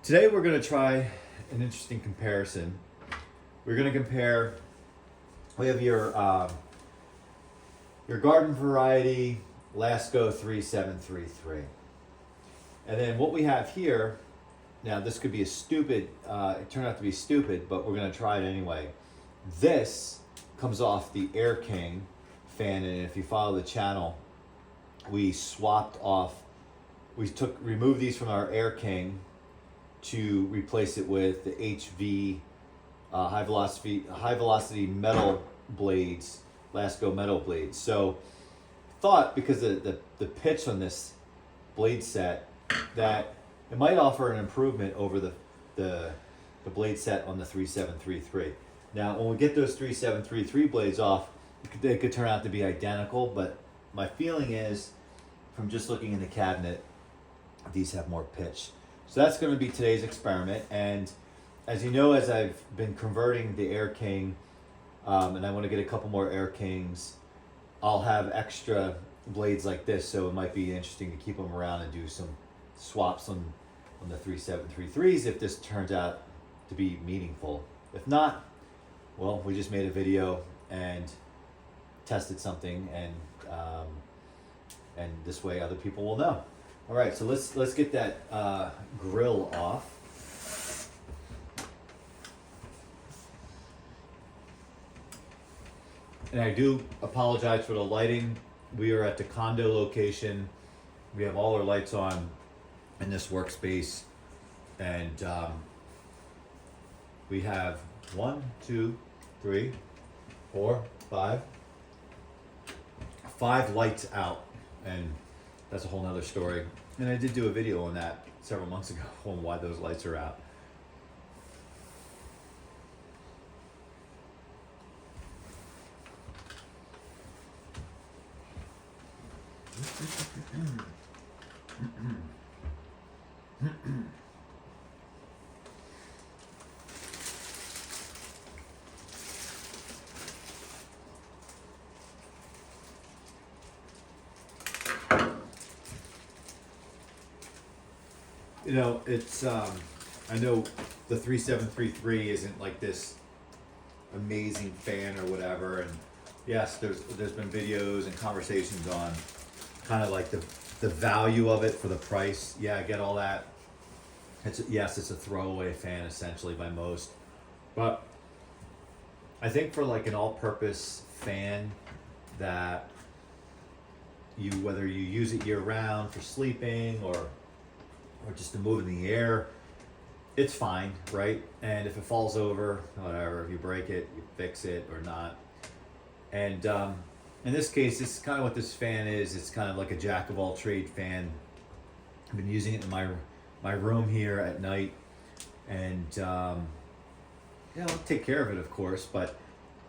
Today we're going to try an interesting comparison. We're going to compare, we have your garden variety Lasko 3733. And then what we have here, now this could be a stupid, it turned out to be stupid, but we're going to try it anyway. This comes off the Air King fan, and if you follow the channel, we swapped off, removed these from our Air King to replace it with the HV high velocity metal blades, Lasko metal blades. So thought, because of the pitch on this blade set, that it might offer an improvement over the blade set on the 3733. Now when we get those 3733 blades off, they could turn out to be identical, but my feeling is, from just looking in the cabinet, these have more pitch. So that's going to be today's experiment. And as you know, as I've been converting the Air King, and I want to get a couple more Air Kings, I'll have extra blades like this, so it might be interesting to keep them around and do some swaps on the 3733s if this turns out to be meaningful. If not, well, we just made a video and tested something, and this way other people will know. All right, so let's get that grill off. And I do apologize for the lighting. We are at the condo location. We have all our lights on in this workspace, and we have 1, 2, 3, 4, 5 lights out, and that's a whole nother story. And I did do a video on that several months ago on why those lights are out. You know, it's I know the 3733 isn't like this amazing fan or whatever, and yes, there's been videos and conversations on kind of like the value of it for the price. Yeah, I get all that. Yes, it's a throwaway fan essentially by most, but I think for like an all-purpose fan that whether you use it year-round for sleeping or just to move in the air, it's fine, right? And if it falls over, whatever, if you break it, you fix it or not. And in this case, this is kind of what this fan is. It's kind of like a jack-of-all-trade fan. I've been using it in my room here at night, and I'll take care of it, of course, but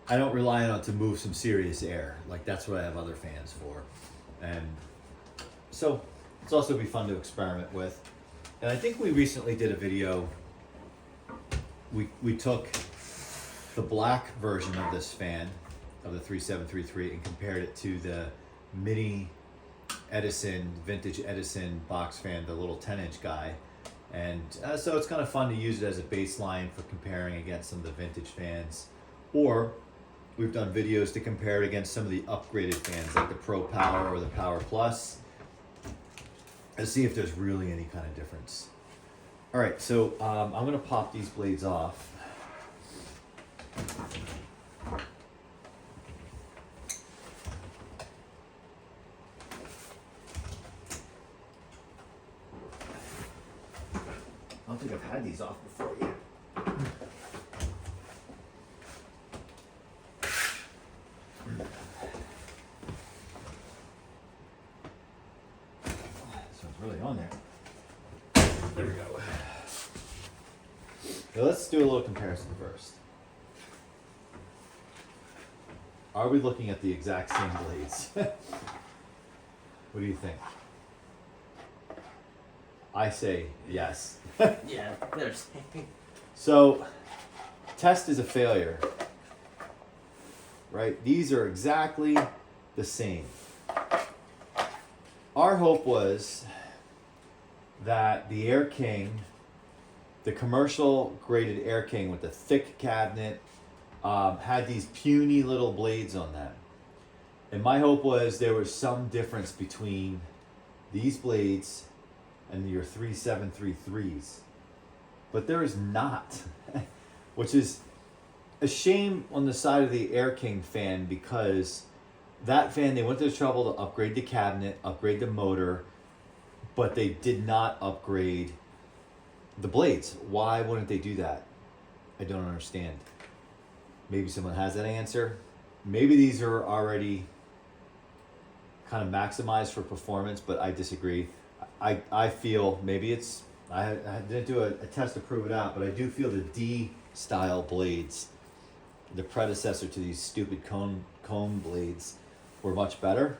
I don't rely on it to move some serious air. Like, that's what I have other fans for. And so it's also be fun to experiment with. And I think we recently did a video. We took the black version of this fan, of the 3733, and compared it to the mini Edison, vintage Edison box fan, the little 10-inch guy. And so it's kind of fun to use it as a baseline for comparing against some of the vintage fans. Or we've done videos to compare it against some of the upgraded fans, like the Pro Power or the Power Plus, and see if there's really any kind of difference. All right, so I'm going to pop these blades off. I don't think I've had these off before yet. So it's really on there. There we go. So let's do a little comparison first. Are we looking at the exact same blades? What do you think? I say yes. Yeah, they're saying. So, test is a failure, right? These are exactly the same. Our hope was that the Air King The commercial graded Air King with the thick cabinet had these puny little blades on them. And my hope was there was some difference between these blades and your 3733s. But there is not, which is a shame on the side of the Air King fan, because that fan, they went to the trouble to upgrade the cabinet, upgrade the motor, but they did not upgrade the blades. Why wouldn't they do that? I don't understand. Maybe someone has that answer. Maybe these are already kind of maximized for performance, but I disagree. I feel maybe it's, I didn't do a test to prove it out, but I do feel the D style blades, the predecessor to these stupid cone blades, were much better,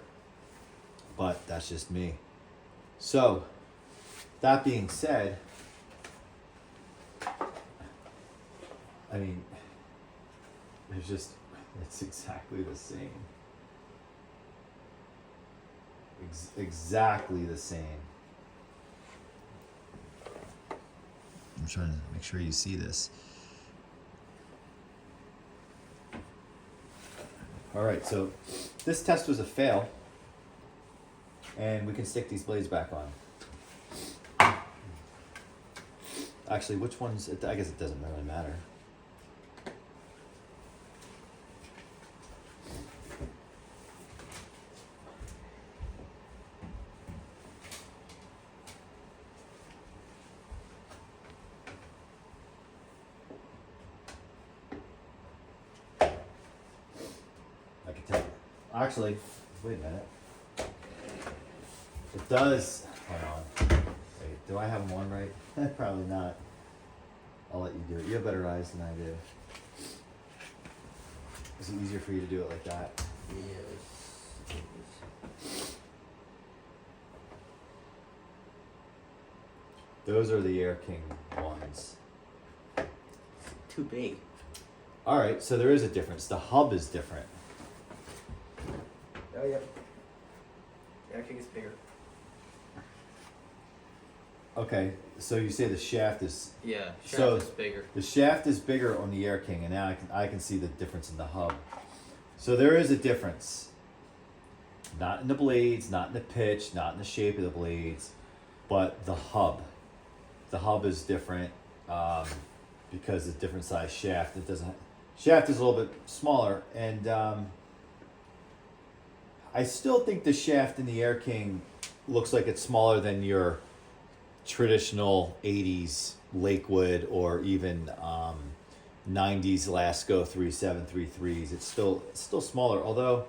but that's just me. So, that being said, I mean, it's exactly the same. Exactly the same. I'm trying to make sure you see this. All right, so this test was a fail, and we can stick these blades back on. Actually, which ones? I guess it doesn't really matter. I can tell you. Actually, wait a minute. It does. Hold on. Wait, do I have them on right? Probably not. I'll let you do it. You have better eyes than I do. Is it easier for you to do it like that? Yes. Those are the Air King ones. Too big. All right, so there is a difference. The hub is different. Oh, yep. Air King is bigger. Okay, so you say the shaft is, Yeah, shaft So- is bigger. the shaft is bigger on the Air King, and now I can see the difference in the hub. So there is a difference. Not in the blades, not in the pitch, not in the shape of the blades, but the hub. The hub is different because it's a different size shaft. It doesn't. Shaft is a little bit smaller, and I still think the shaft in the Air King looks like it's smaller than your traditional 80s Lakewood or even 90s Lasko 3733s. It's still smaller, although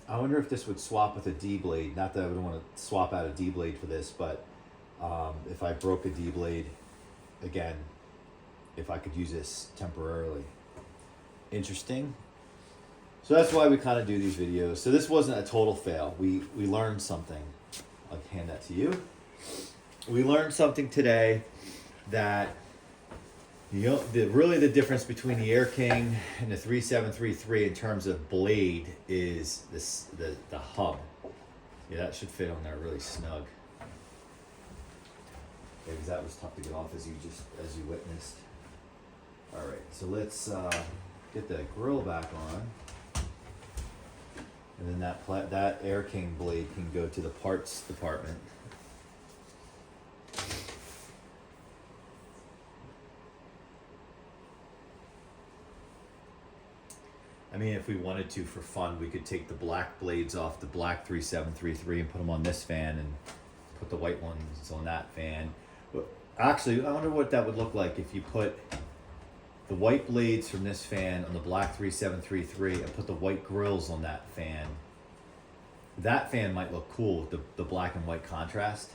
I wonder if this would swap with a D blade. Not that I would want to swap out a D blade for this, but if I broke a D blade, again, if I could use this temporarily. Interesting. So that's why we kind of do these videos. So this wasn't a total fail. We learned something. I'll hand that to you. We learned something today that really the difference between the Air King and the 3733 in terms of blade is the hub. Yeah, that should fit on there really snug. Yeah, because that was tough to get off as you witnessed. All right, so let's get the grill back on, and then that Air King blade can go to the parts department. I mean, if we wanted to, for fun, we could take the black blades off the black 3733 and put them on this fan and put the white ones on that fan. But actually, I wonder what that would look like if you put the white blades from this fan on the black 3733 and put the white grills on that fan. That fan might look cool with the black and white contrast.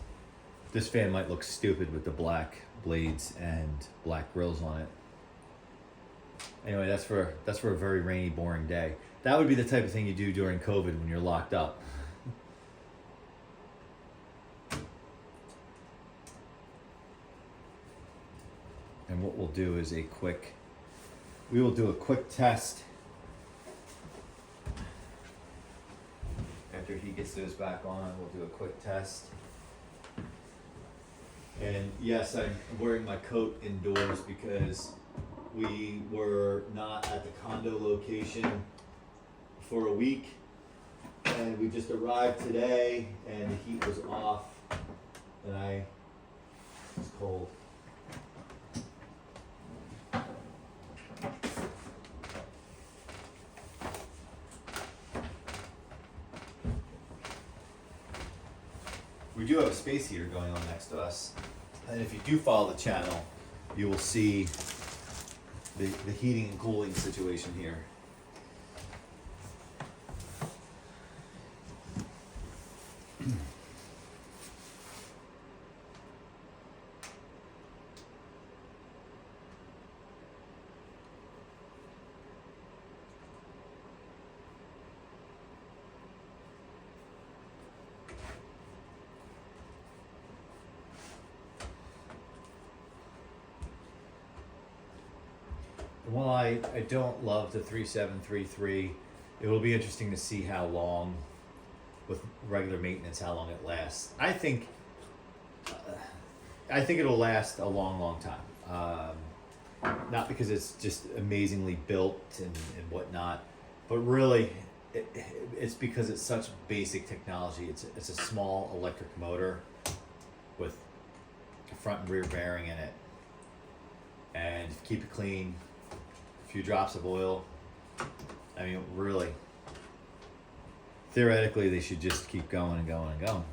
This fan might look stupid with the black blades and black grills on it. Anyway, that's for a very rainy, boring day. That would be the type of thing you do during COVID when you're locked up. And what we'll do is we will do a quick test after he gets those back on. We'll do a quick test. And yes, I'm wearing my coat indoors because we were not at the condo location for a week. And we just arrived today and the heat was off and it's cold. We do have a space heater going on next to us. And if you do follow the channel, you will see the heating and cooling situation here. While I don't love the 3733, it will be interesting to see how long, with regular maintenance, how long it lasts. I think it'll last a long, long time. Not because it's just amazingly built and whatnot, but really it's because it's such basic technology. It's a small electric motor with a front and rear bearing in it, and if you keep it clean, few drops of oil. I mean, really, theoretically, they should just keep going and going and going.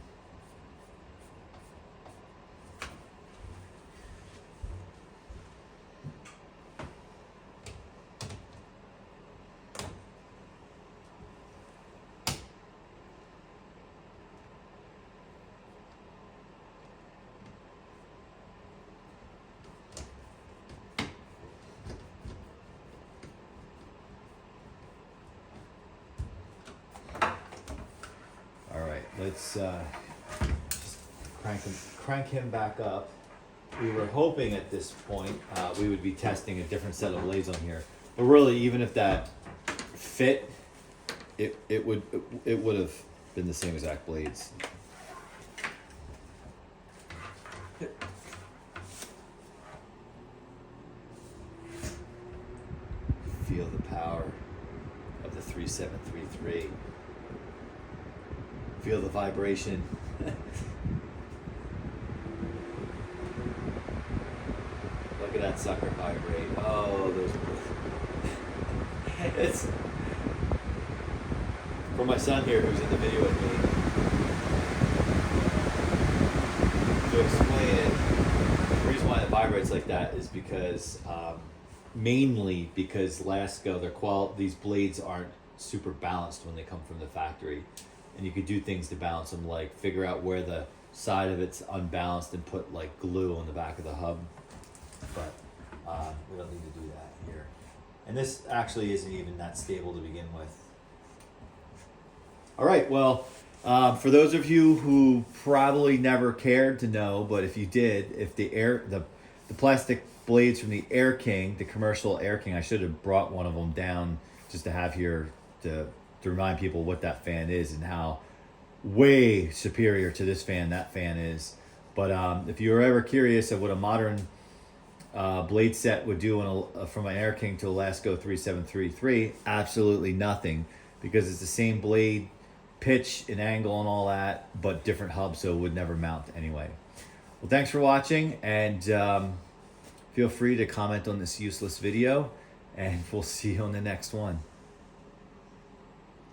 Let's just crank him back up. We were hoping at this point we would be testing a different set of blades on here, but really, even if that fit, it would have been the same exact blades. Feel the power of the 3733. Feel the vibration. Look at that sucker vibrate. Oh, those. It's for my son here, who's in the video with me. To explain it, the reason why it vibrates like that is because, mainly because Lasko, these blades aren't super balanced when they come from the factory. And you could do things to balance them, like figure out where the side of it's unbalanced and put like glue on the back of the hub. But we don't need to do that here. And this actually isn't even that stable to begin with. All right, well, for those of you who probably never cared to know, but if you did, if the plastic blades from the Air King, the commercial Air King, I should have brought one of them down just to have here to remind people what that fan is and how way superior to this fan that fan is. But if you're ever curious of what a modern blade set would do from an Air King to a Lasko 3733, absolutely nothing, because it's the same blade pitch and angle and all that, but different hub, so it would never mount anyway. Well, thanks for watching, and feel free to comment on this useless video, and we'll see you on the next one.